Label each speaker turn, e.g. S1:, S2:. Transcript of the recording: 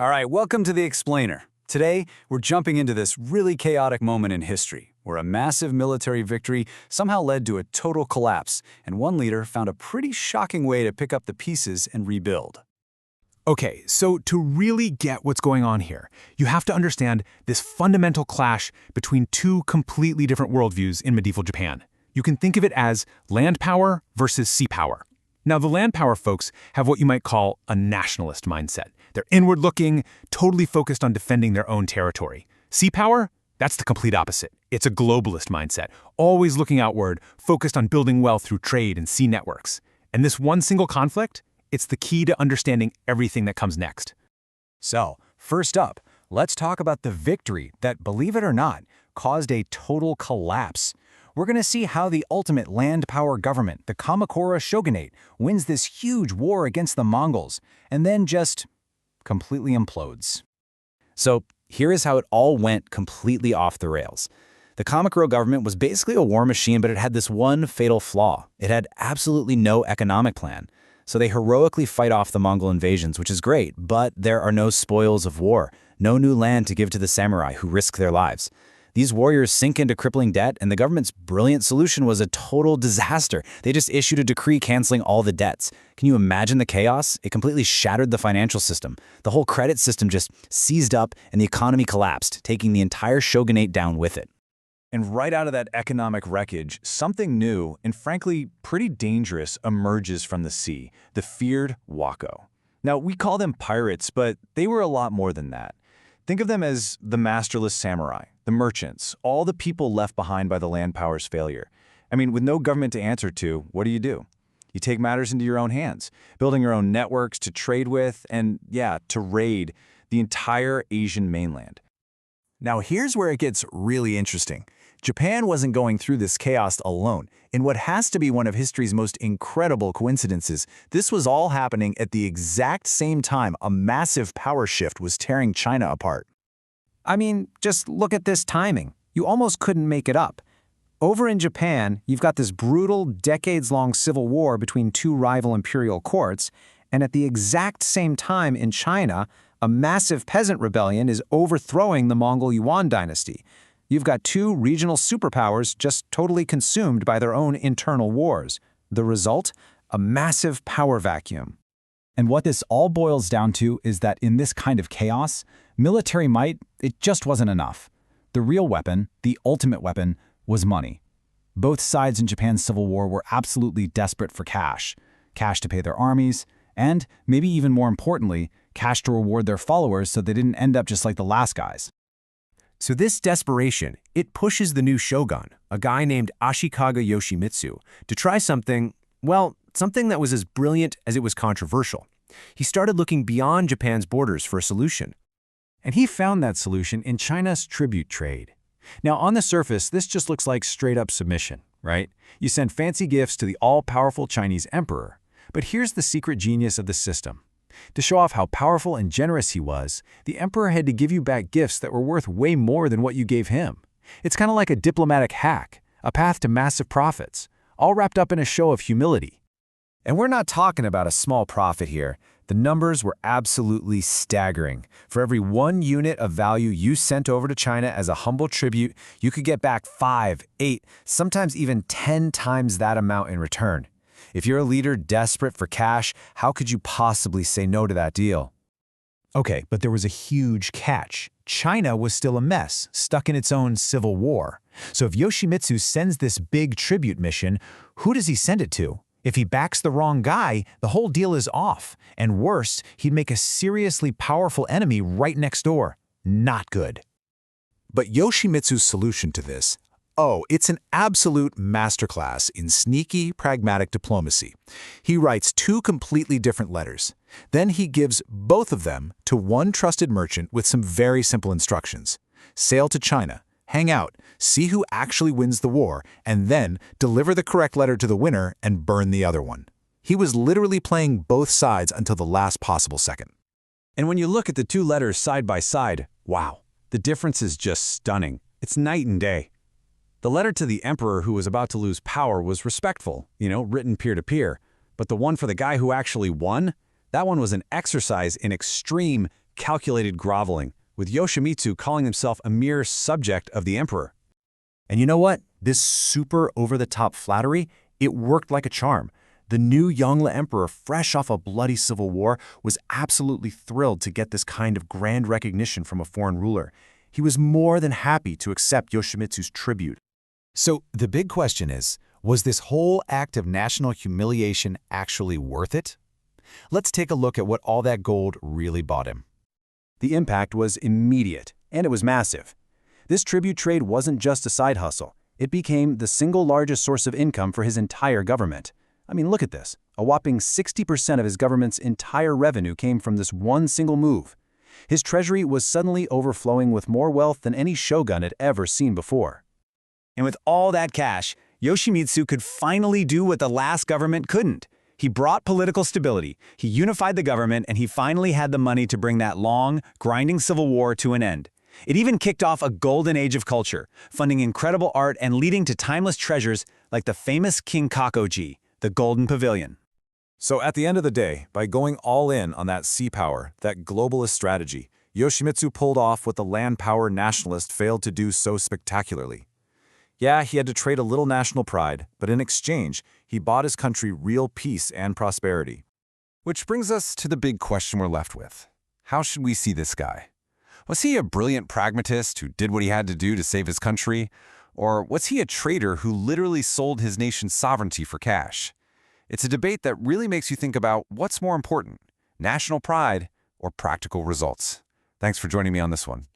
S1: All right, welcome to The Explainer. Today, we're jumping into this really chaotic moment in history, where a massive military victory somehow led to a total collapse, and one leader found a pretty shocking way to pick up the pieces and rebuild.
S2: Okay, so to really get what's going on here, you have to understand this fundamental clash between two completely different worldviews in medieval Japan. You can think of it as land power versus sea power. Now, the land power folks have what you might call a nationalist mindset. They're inward-looking, totally focused on defending their own territory. Sea power? That's the complete opposite. It's a globalist mindset, always looking outward, focused on building wealth through trade and sea networks. And this one single conflict? It's the key to understanding everything that comes next.
S1: So, first up, let's talk about the victory that, believe it or not, caused a total collapse. We're going to see how the ultimate land power government, the Kamakura shogunate, wins this huge war against the Mongols, and then just completely implodes. So, here is how it all went completely off the rails. The Kamakura government was basically a war machine, but it had this one fatal flaw. It had absolutely no economic plan. So they heroically fight off the Mongol invasions, which is great, but there are no spoils of war, no new land to give to the samurai who risk their lives. These warriors sink into crippling debt, and the government's brilliant solution was a total disaster. They just issued a decree canceling all the debts. Can you imagine the chaos? It completely shattered the financial system. The whole credit system just seized up, and the economy collapsed, taking the entire shogunate down with it. And right out of that economic wreckage, something new and frankly pretty dangerous emerges from the sea, the feared Wako. Now, we call them pirates, but they were a lot more than that. Think of them as the masterless samurai, the merchants, all the people left behind by the land power's failure. I mean, with no government to answer to, what do? You take matters into your own hands, building your own networks to trade with and, to raid the entire Asian mainland. Now, here's where it gets really interesting. Japan wasn't going through this chaos alone. In what has to be one of history's most incredible coincidences, this was all happening at the exact same time a massive power shift was tearing China apart.
S3: I mean, just look at this timing. You almost couldn't make it up. Over in Japan, you've got this brutal, decades-long civil war between two rival imperial courts, and at the exact same time in China, a massive peasant rebellion is overthrowing the Mongol Yuan dynasty. You've got two regional superpowers just totally consumed by their own internal wars. The result? A massive power vacuum.
S1: And what this all boils down to is that in this kind of chaos, military might, it just wasn't enough. The real weapon, the ultimate weapon, was money. Both sides in Japan's civil war were absolutely desperate for cash. Cash to pay their armies, and, maybe even more importantly, cash to reward their followers so they didn't end up just like the last guys.
S4: So this desperation, it pushes the new shogun, a guy named Ashikakga Yoshimitsu, to try something, well, something that was as brilliant as it was controversial. He started looking beyond Japan's borders for a solution.
S1: And he found that solution in China's tribute trade. Now, on the surface, this just looks like straight-up submission, right? You send fancy gifts to the all-powerful Chinese emperor. But here's the secret genius of the system. To show off how powerful and generous he was, the emperor had to give you back gifts that were worth way more than what you gave him. It's kind of like a diplomatic hack, a path to massive profits, all wrapped up in a show of humility.
S3: And we're not talking about a small profit here. The numbers were absolutely staggering. For every 1 unit of value you sent over to China as a humble tribute, you could get back 5, 8, sometimes even 10 times that amount in return. If you're a leader desperate for cash, how could you possibly say no to that deal?
S2: Okay, but there was a huge catch. China was still a mess, stuck in its own civil war. So if Yoshimitsu sends this big tribute mission, who does he send it to? If he backs the wrong guy, the whole deal is off. And worse, he'd make a seriously powerful enemy right next door. Not good.
S5: But Yoshimitsu's solution to this, it's an absolute masterclass in sneaky, pragmatic diplomacy. He writes 2 completely different letters. Then he gives both of them to one trusted merchant with some very simple instructions. Sail to China, hang out, see who actually wins the war, and then deliver the correct letter to the winner and burn the other one. He was literally playing both sides until the last possible second.
S1: And when you look at the 2 letters side by side, wow, the difference is just stunning. It's night and day. The letter to the emperor who was about to lose power was respectful, written peer-to-peer. But the one for the guy who actually won? That one was an exercise in extreme
S5: calculated groveling, with Yoshimitsu calling himself a mere subject of the emperor.
S4: And you know what? This super over-the-top flattery, it worked like a charm. The new Yongle emperor, fresh off a bloody civil war, was absolutely thrilled to get this kind of grand recognition from a foreign ruler. He was more than happy to accept Yoshimitsu's tribute.
S5: So the big question is, was this whole act of national humiliation actually worth it? Let's take a look at what all that gold really bought him.
S3: The impact was immediate, and it was massive. This tribute trade wasn't just a side hustle. It became the single largest source of income for his entire government. I mean, look at this. A whopping 60% of his government's entire revenue came from this one single move. His treasury was suddenly overflowing with more wealth than any shogun had ever seen before.
S1: And with all that cash, Yoshimitsu could finally do what the last government couldn't. He brought political stability, he unified the government, and he finally had the money to bring that long, grinding civil war to an end. It even kicked off a golden age of culture, funding incredible art and leading to timeless treasures like the famous King Kakoji, the Golden Pavilion.
S5: So at the end of the day, by going all in on that sea power, that globalist strategy, Yoshimitsu pulled off what the land power nationalist failed to do so spectacularly. Yeah, he had to trade a little national pride, but in exchange, he bought his country real peace and prosperity. Which brings us to the big question we're left with. How should we see this guy? Was he a brilliant pragmatist who did what he had to do to save his country? Or was he a traitor who literally sold his nation's sovereignty for cash? It's a debate that really makes you think about what's more important, national pride or practical results. Thanks for joining me on this one.